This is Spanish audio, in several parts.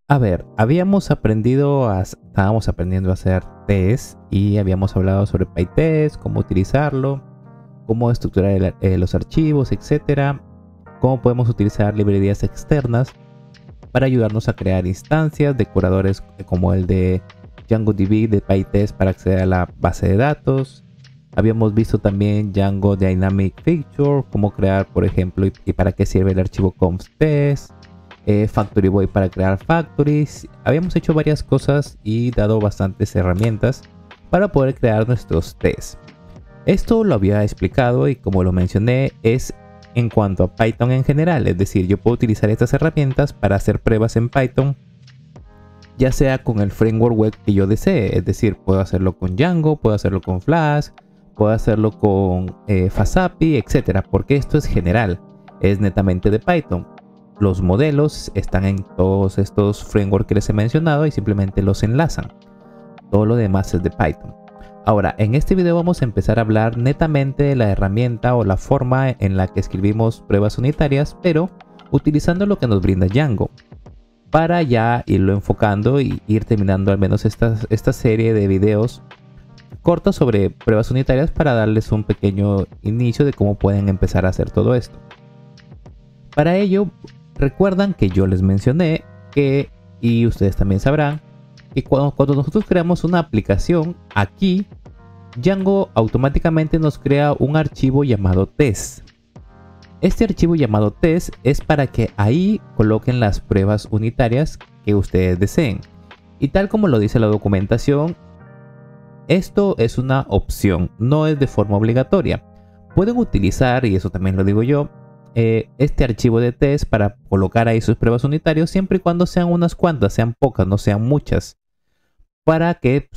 A ver, estábamos aprendiendo a hacer test y habíamos hablado sobre PyTest, cómo utilizarlo, cómo estructurar los archivos, etcétera, cómo podemos utilizar librerías externas para ayudarnos a crear instancias de curadores como el de DjangoDB de PyTest para acceder a la base de datos. Habíamos visto también Django Dynamic Feature, cómo crear, por ejemplo, y para qué sirve el archivo const.test. Factory Boy para crear factories. Habíamos hecho varias cosas y dado bastantes herramientas para poder crear nuestros tests. Esto lo había explicado y como lo mencioné es en cuanto a Python en general, es decir, yo puedo utilizar estas herramientas para hacer pruebas en Python, ya sea con el framework web que yo desee, es decir, puedo hacerlo con Django, puedo hacerlo con Flask, puedo hacerlo con FastAPI, etcétera, porque esto es general, es netamente de Python. Los modelos están en todos estos frameworks que les he mencionado y simplemente los enlazan. Todo lo demás es de Python. Ahora, en este video vamos a empezar a hablar netamente de la herramienta o la forma en la que escribimos pruebas unitarias, pero utilizando lo que nos brinda Django, para ya irlo enfocando y ir terminando al menos esta serie de videos cortos sobre pruebas unitarias para darles un pequeño inicio de cómo pueden empezar a hacer todo esto. Para ello, recuerdan que yo les mencioné que, y ustedes también sabrán, que cuando nosotros creamos una aplicación, aquí Django automáticamente nos crea un archivo llamado test. Este archivo llamado test es para que ahí coloquen las pruebas unitarias que ustedes deseen. Y tal como lo dice la documentación, esto es una opción, no es de forma obligatoria. Pueden utilizar, y eso también lo digo yo, este archivo de test para colocar ahí sus pruebas unitarias siempre y cuando sean unas cuantas, sean pocas, no sean muchas, para que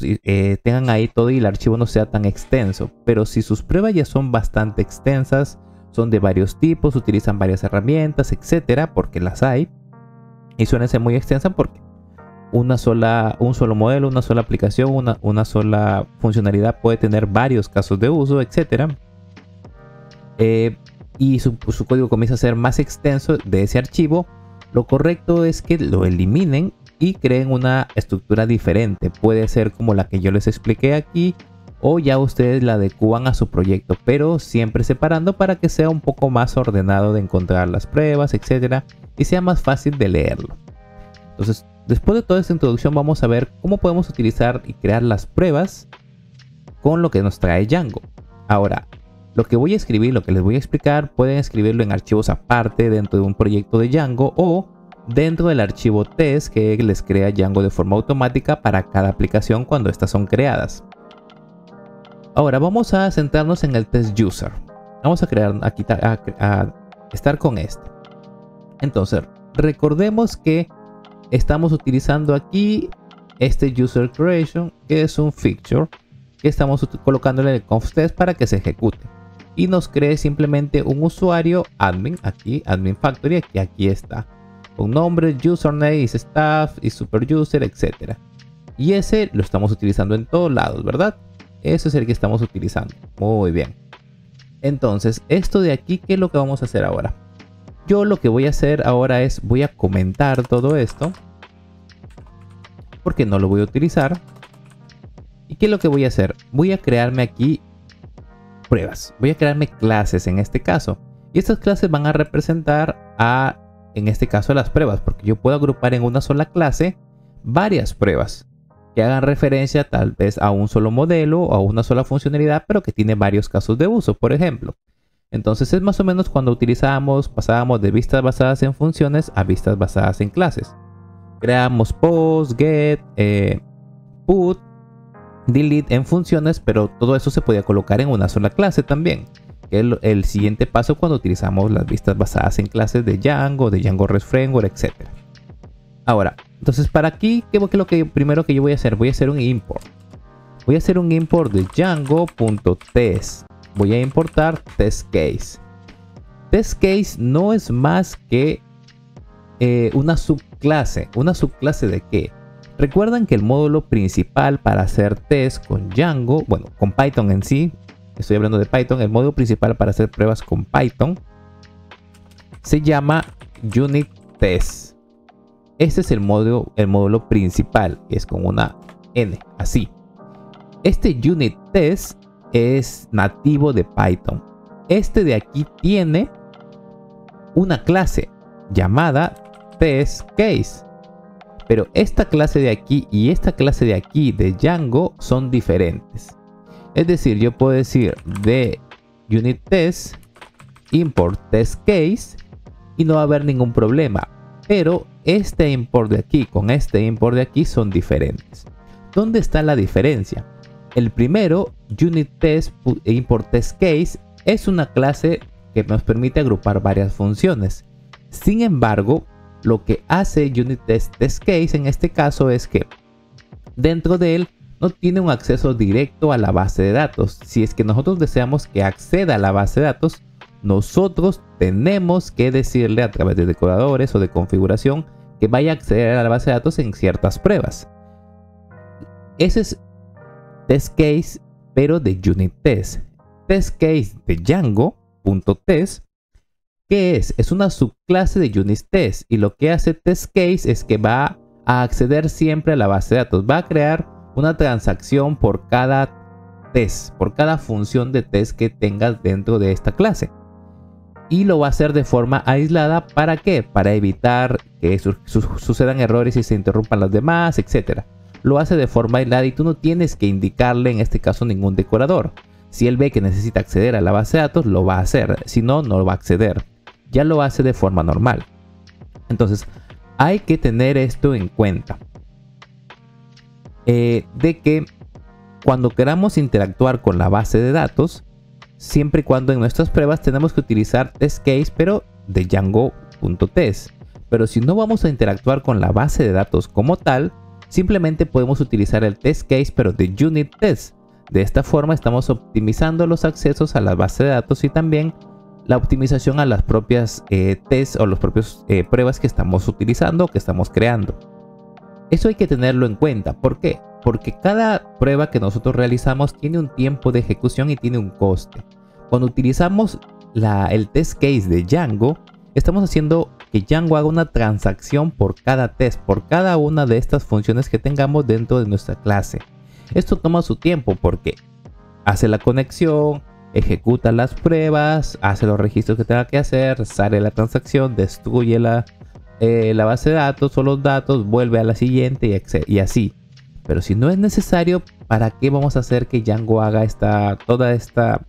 tengan ahí todo y el archivo no sea tan extenso. Pero si sus pruebas ya son bastante extensas, son de varios tipos, utilizan varias herramientas, etcétera, porque las hay y suelen ser muy extensas porque un solo modelo, una sola aplicación, una sola funcionalidad puede tener varios casos de uso, etcétera. Y su código comienza a ser más extenso de ese archivo, lo correcto es que lo eliminen y creen una estructura diferente. Puede ser como la que yo les expliqué aquí, o ya ustedes la adecúan a su proyecto, pero siempre separando para que sea un poco más ordenado de encontrar las pruebas, etcétera, y sea más fácil de leerlo. Entonces, después de toda esta introducción, vamos a ver cómo podemos utilizar y crear las pruebas con lo que nos trae Django. Ahora, lo que voy a escribir, lo que les voy a explicar, pueden escribirlo en archivos aparte dentro de un proyecto de Django o dentro del archivo test que les crea Django de forma automática para cada aplicación cuando estas son creadas. Ahora vamos a centrarnos en el test user. Vamos a crear a estar con este. Entonces, recordemos que estamos utilizando aquí este user creation, que es un feature que estamos colocándole en el const.test para que se ejecute. Y nos cree simplemente un usuario admin, aquí, admin factory, que aquí está. Un nombre, username, is staff, y super user, etc. Y ese lo estamos utilizando en todos lados, ¿verdad? Ese es el que estamos utilizando. Muy bien. Entonces, esto de aquí, ¿qué es lo que vamos a hacer ahora? Yo lo que voy a hacer ahora es, voy a comentar todo esto, porque no lo voy a utilizar. ¿Y qué es lo que voy a hacer? Voy a crearme aquí pruebas. Voy a crearme clases en este caso. Y estas clases van a representar en este caso, las pruebas. Porque yo puedo agrupar en una sola clase varias pruebas que hagan referencia tal vez a un solo modelo o a una sola funcionalidad, pero que tiene varios casos de uso, por ejemplo. Entonces es más o menos cuando pasábamos de vistas basadas en funciones a vistas basadas en clases. Creamos post, get, put, delete en funciones, pero todo eso se podía colocar en una sola clase también. El siguiente paso cuando utilizamos las vistas basadas en clases de Django REST Framework, etc. Ahora, entonces para aquí, ¿qué es lo que primero que yo voy a hacer? Voy a hacer un import. Voy a hacer un import de Django.test. Voy a importar test case. Test case no es más que una subclase. ¿Una subclase de qué? Recuerdan que el módulo principal para hacer test con Django, bueno, con Python en sí, estoy hablando de Python, el módulo principal para hacer pruebas con Python se llama Unit Test. Este es el módulo principal, que es con una N, así. Este Unit Test es nativo de Python. Este de aquí tiene una clase llamada Test Case. Pero esta clase de aquí y esta clase de aquí de Django son diferentes. Es decir, yo puedo decir de Unit Test import Test Case y no va a haber ningún problema. Pero este import de aquí con este import de aquí son diferentes. ¿Dónde está la diferencia? El primero, Unit Test import Test Case, es una clase que nos permite agrupar varias funciones. Sin embargo, lo que hace Unit Test Case en este caso es que dentro de él no tiene un acceso directo a la base de datos. Si es que nosotros deseamos que acceda a la base de datos, nosotros tenemos que decirle a través de decoradores o de configuración que vaya a acceder a la base de datos en ciertas pruebas. Ese es Test Case, pero de Unit Test. Test Case de Django.test, ¿qué es? Es una subclase de Unit Test, y lo que hace Test Case es que va a acceder siempre a la base de datos. Va a crear una transacción por cada test, por cada función de test que tengas dentro de esta clase. Y lo va a hacer de forma aislada. ¿Para qué? Para evitar que sucedan errores y se interrumpan los demás, etc. Lo hace de forma aislada y tú no tienes que indicarle en este caso ningún decorador. Si él ve que necesita acceder a la base de datos, lo va a hacer. Si no, no lo va a acceder. Ya lo hace de forma normal. Entonces, hay que tener esto en cuenta. De que cuando queramos interactuar con la base de datos, siempre y cuando en nuestras pruebas tenemos que utilizar Test Case, pero de Django.test. Pero si no vamos a interactuar con la base de datos como tal, simplemente podemos utilizar el Test Case, pero de Unit Test. De esta forma estamos optimizando los accesos a la base de datos y también la optimización a las propias tests o las propias pruebas que estamos utilizando o que estamos creando. Eso hay que tenerlo en cuenta. ¿Por qué? Porque cada prueba que nosotros realizamos tiene un tiempo de ejecución y tiene un coste. Cuando utilizamos el Test Case de Django, estamos haciendo que Django haga una transacción por cada test, por cada una de estas funciones que tengamos dentro de nuestra clase. Esto toma su tiempo porque hace la conexión, ejecuta las pruebas, hace los registros que tenga que hacer, sale la transacción, destruye la base de datos o los datos, vuelve a la siguiente y así. Pero si no es necesario, ¿para qué vamos a hacer que Django haga toda esta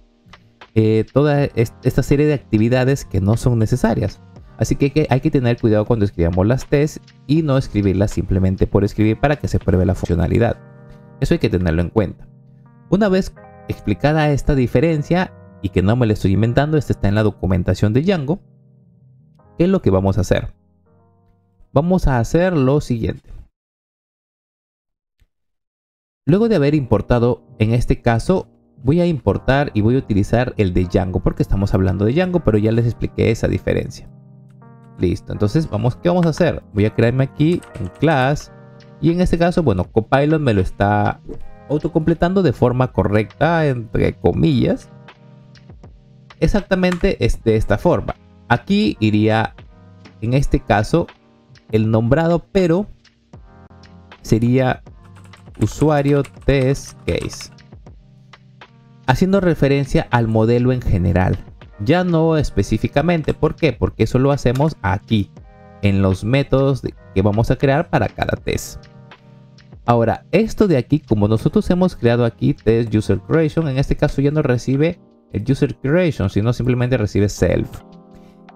serie de actividades que no son necesarias? Así que hay que tener cuidado cuando escribamos las tests y no escribirlas simplemente por escribir para que se pruebe la funcionalidad. Eso hay que tenerlo en cuenta. Una vez explicada esta diferencia y que no me la estoy inventando, esta está en la documentación de Django, ¿qué es lo que vamos a hacer? Vamos a hacer lo siguiente. Luego de haber importado, en este caso, voy a importar y voy a utilizar el de Django porque estamos hablando de Django, pero ya les expliqué esa diferencia. Listo, entonces ¿qué vamos a hacer? Voy a crearme aquí un class y en este caso, bueno, Copilot me lo está autocompletando de forma correcta, entre comillas. Exactamente de esta forma. Aquí iría, en este caso, el nombrado, pero sería usuario test case, haciendo referencia al modelo en general, ya no específicamente. ¿Por qué? Porque eso lo hacemos aquí en los métodos que vamos a crear para cada test. Ahora, esto de aquí, como nosotros hemos creado aquí test user creation, en este caso ya no recibe el user creation, sino simplemente recibe self.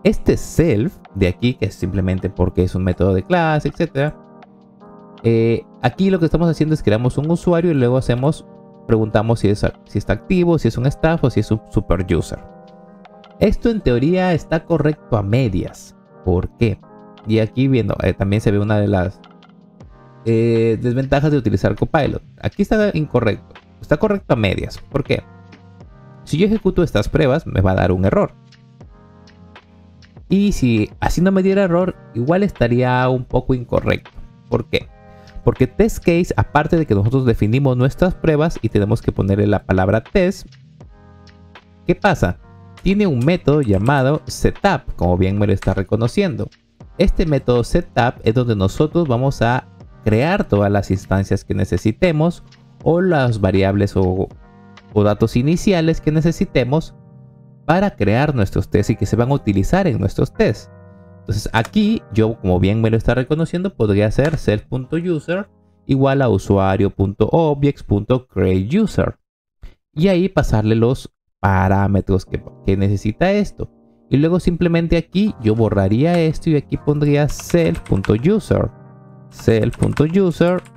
Este self de aquí, que es simplemente porque es un método de clase, etc. Aquí lo que estamos haciendo es creamos un usuario y luego preguntamos si está activo, si es un staff o si es un super user. Esto en teoría está correcto a medias. ¿Por qué? Y aquí viendo, también se ve una de las desventajas de utilizar Copilot. Aquí está incorrecto. Está correcto a medias. ¿Por qué? Si yo ejecuto estas pruebas, me va a dar un error. Y si así no me diera error, igual estaría un poco incorrecto. ¿Por qué? Porque test case, aparte de que nosotros definimos nuestras pruebas y tenemos que ponerle la palabra test, ¿qué pasa? Tiene un método llamado setup, como bien me lo está reconociendo. Este método setup es donde nosotros vamos a crear todas las instancias que necesitemos o las variables o datos iniciales que necesitemos para crear nuestros tests y que se van a utilizar en nuestros tests. Entonces aquí yo, como bien me lo está reconociendo, podría hacer self.user igual a usuario.objects.createUser y ahí pasarle los parámetros que necesita esto. Y luego simplemente aquí yo borraría esto y aquí pondría self.user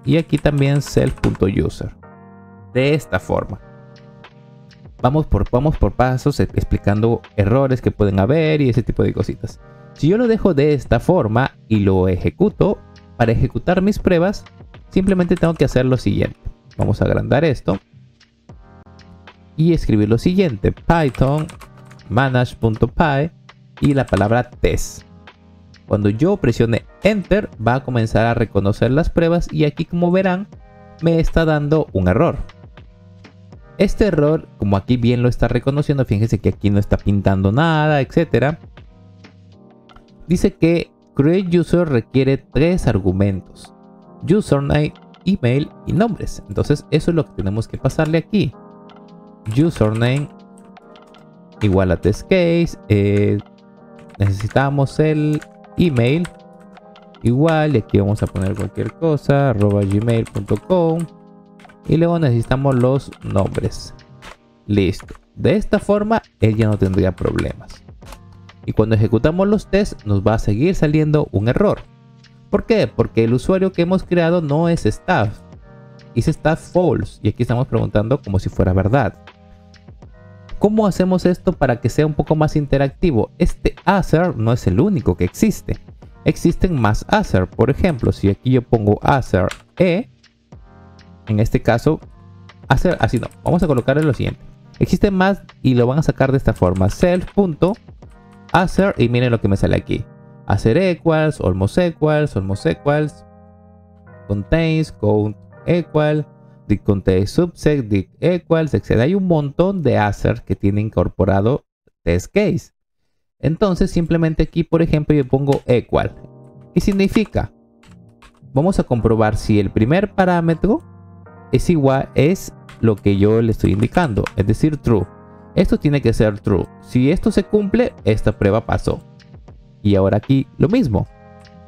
y aquí también self.user. De esta forma. Vamos por pasos explicando errores que pueden haber y ese tipo de cositas. Si yo lo dejo de esta forma y lo ejecuto, para ejecutar mis pruebas, simplemente tengo que hacer lo siguiente. Vamos a agrandar esto y escribir lo siguiente: python manage.py y la palabra test. Cuando yo presione enter, va a comenzar a reconocer las pruebas y aquí, como verán, me está dando un error. Este error, como aquí bien lo está reconociendo, fíjense que aquí no está pintando nada, etcétera. Dice que createUser requiere 3 argumentos: username, email y nombres. Entonces eso es lo que tenemos que pasarle aquí. Username igual a testcase. Necesitamos el email igual, y aquí vamos a poner cualquier cosa, @gmail.com, y luego necesitamos los nombres. Listo. De esta forma él ya no tendría problemas. Y cuando ejecutamos los tests nos va a seguir saliendo un error. ¿Por qué? Porque el usuario que hemos creado no es staff, es staff false, y aquí estamos preguntando como si fuera verdad. ¿Cómo hacemos esto para que sea un poco más interactivo? Este Acer no es el único que existe. Existen más Acer. Por ejemplo, si aquí yo pongo Acer E, en este caso, Acer, así no. Vamos a colocarle lo siguiente. Existen más y lo van a sacar de esta forma: self.acer, y miren lo que me sale aquí: Acer equals, almost equals, contains, count equal, did contain subset, did equals, etc. Hay un montón de Acer que tiene incorporado test case. Entonces simplemente aquí, por ejemplo, yo pongo equal. ¿Qué significa? Vamos a comprobar si el primer parámetro es igual, es lo que yo le estoy indicando, es decir, true. Esto tiene que ser true. Si esto se cumple, esta prueba pasó. Y ahora aquí lo mismo.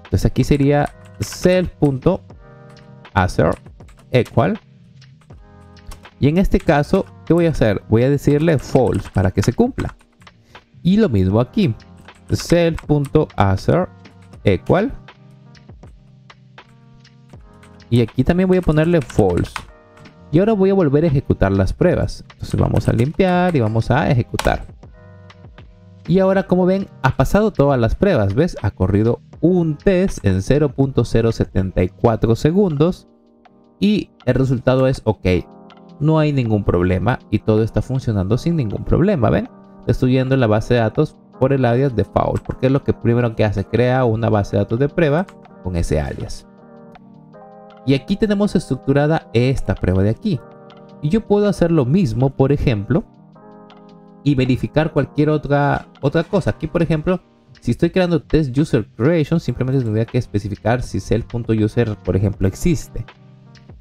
Entonces aquí sería self.acer equal. Y en este caso, ¿qué voy a hacer? Voy a decirle false para que se cumpla. Y lo mismo aquí: self.acer equal. Y aquí también voy a ponerle false. Y ahora voy a volver a ejecutar las pruebas. Entonces vamos a limpiar y vamos a ejecutar. Y ahora, como ven, ha pasado todas las pruebas. ¿Ves? Ha corrido un test en 0.074 segundos. Y el resultado es ok. No hay ningún problema y todo está funcionando sin ningún problema. ¿Ven? Estoy yendo la base de datos por el alias default, porque es lo que primero que hace: crea una base de datos de prueba con ese alias. Y aquí tenemos estructurada esta prueba de aquí. Y yo puedo hacer lo mismo, por ejemplo, y verificar cualquier otra cosa. Aquí, por ejemplo, si estoy creando test user creation, simplemente tendría que especificar si self.user, por ejemplo, existe.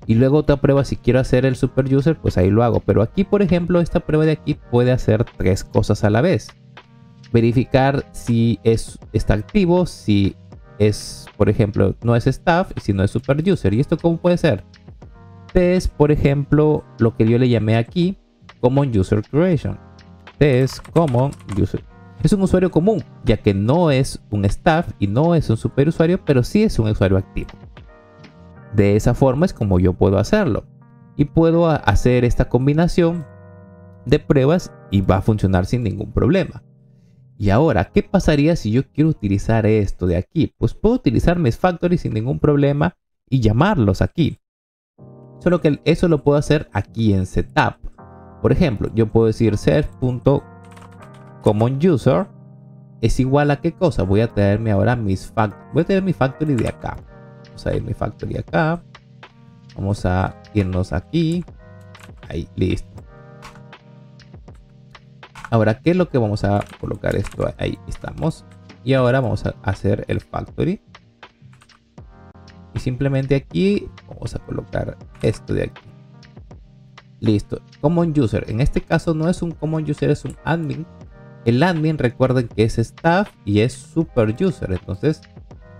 Y luego otra prueba, si quiero hacer el super user, pues ahí lo hago. Pero aquí, por ejemplo, esta prueba de aquí puede hacer 3 cosas a la vez: verificar si está activo, si es, por ejemplo, no es staff, y si no es super user. ¿Y esto cómo puede ser? Test, por ejemplo, lo que yo le llamé aquí common user creation. Test common user. Es un usuario común, ya que no es un staff y no es un super usuario, pero sí es un usuario activo. De esa forma es como yo puedo hacerlo. Y puedo hacer esta combinación de pruebas y va a funcionar sin ningún problema. Y ahora, ¿qué pasaría si yo quiero utilizar esto de aquí? Pues puedo utilizar mis factories sin ningún problema y llamarlos aquí. Solo que eso lo puedo hacer aquí en setup. Por ejemplo, yo puedo decir self.commonUser es igual a qué cosa. Voy a traerme ahora mi factory de acá. Vamos a ir mi factory acá. Vamos a irnos aquí. Ahí, listo. Ahora, ¿qué es lo que vamos a colocar esto? Ahí estamos. Y ahora vamos a hacer el factory. Y simplemente aquí vamos a colocar esto de aquí. Listo. Common user. En este caso no es un common user, es un admin. El admin, recuerden que es staff y es super user. Entonces,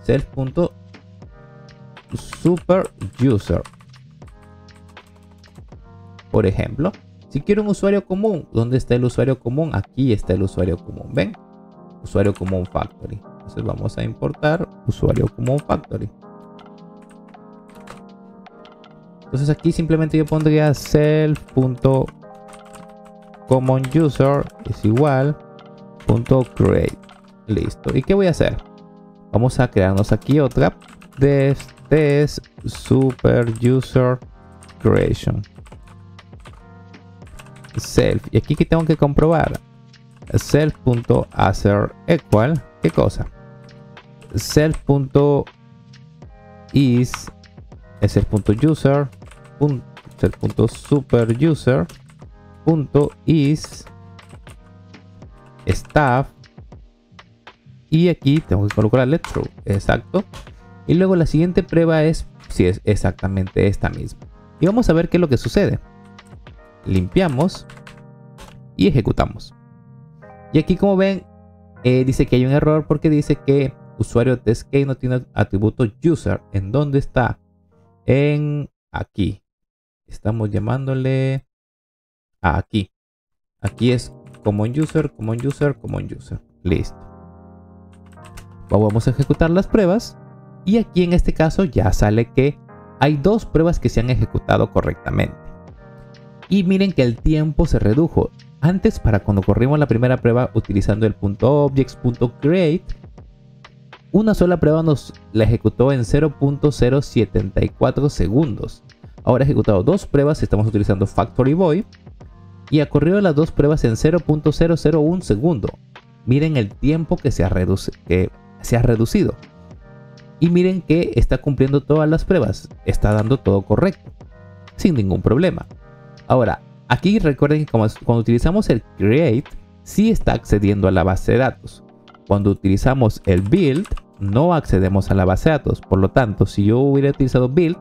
self.super user. Por ejemplo, si quiero un usuario común, ¿dónde está el usuario común? Aquí está el usuario común. ¿Ven? Usuario común factory. Entonces vamos a importar usuario común factory. Entonces aquí simplemente yo pondría self.commonUser es igual .create. Listo. ¿Y qué voy a hacer? Vamos a crearnos aquí otra test super user creation self. Y aquí que tengo que comprobar self.asser equal ¿qué cosa? Self.is es el .user self.superuser .is staff y aquí tengo que colocarle true, exacto. Y luego la siguiente prueba es si es exactamente esta misma. Y vamos a ver qué es lo que sucede. Limpiamos y ejecutamos. Y aquí, como ven, dice que hay un error porque dice que usuario test case no tiene atributo user. ¿En dónde está? En aquí. Estamos llamándole a aquí. Aquí es common user, common user, common user. Listo. Vamos a ejecutar las pruebas. Y aquí en este caso ya sale que hay dos pruebas que se han ejecutado correctamente. Y miren que el tiempo se redujo. Antes, para cuando corrimos la primera prueba utilizando el .objects.create, una sola prueba nos la ejecutó en 0.074 segundos. Ahora he ejecutado dos pruebas, estamos utilizando Factory Void y ha corrido las dos pruebas en 0.001 segundo. Miren el tiempo que se ha reducido. Y miren que está cumpliendo todas las pruebas, está dando todo correcto, sin ningún problema. Ahora, aquí recuerden que cuando utilizamos el create, sí está accediendo a la base de datos. Cuando utilizamos el build, no accedemos a la base de datos. Por lo tanto, si yo hubiera utilizado build,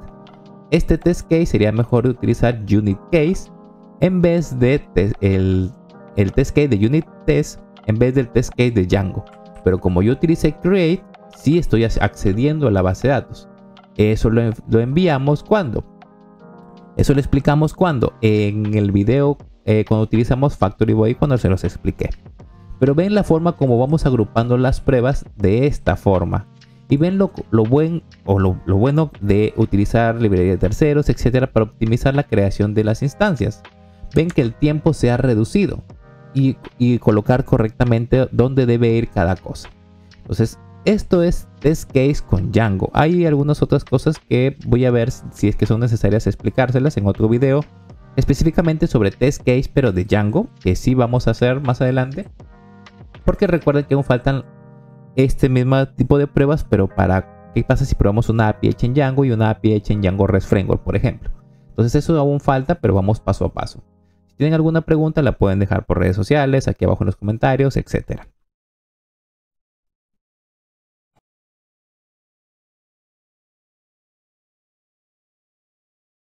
este test case sería mejor utilizar unit case en vez de el test case de unit test en vez del test case de Django. Pero como yo utilicé create, sí estoy accediendo a la base de datos. Eso lo enviamos cuando. Eso lo explicamos cuando en el video cuando utilizamos Factory Void, cuando se los expliqué. Pero ven la forma como vamos agrupando las pruebas de esta forma. Y ven lo bueno de utilizar librerías de terceros, etcétera, para optimizar la creación de las instancias. Ven que el tiempo se ha reducido y colocar correctamente dónde debe ir cada cosa. Entonces, esto es test case con Django. Hay algunas otras cosas que voy a ver si es que son necesarias explicárselas en otro video, específicamente sobre test case pero de Django, que sí vamos a hacer más adelante, porque recuerden que aún faltan este mismo tipo de pruebas, pero para qué pasa si probamos una API hecha en Django y una API hecha en Django REST Framework, por ejemplo. Entonces eso aún falta, pero vamos paso a paso. Si tienen alguna pregunta la pueden dejar por redes sociales, aquí abajo en los comentarios, etcétera.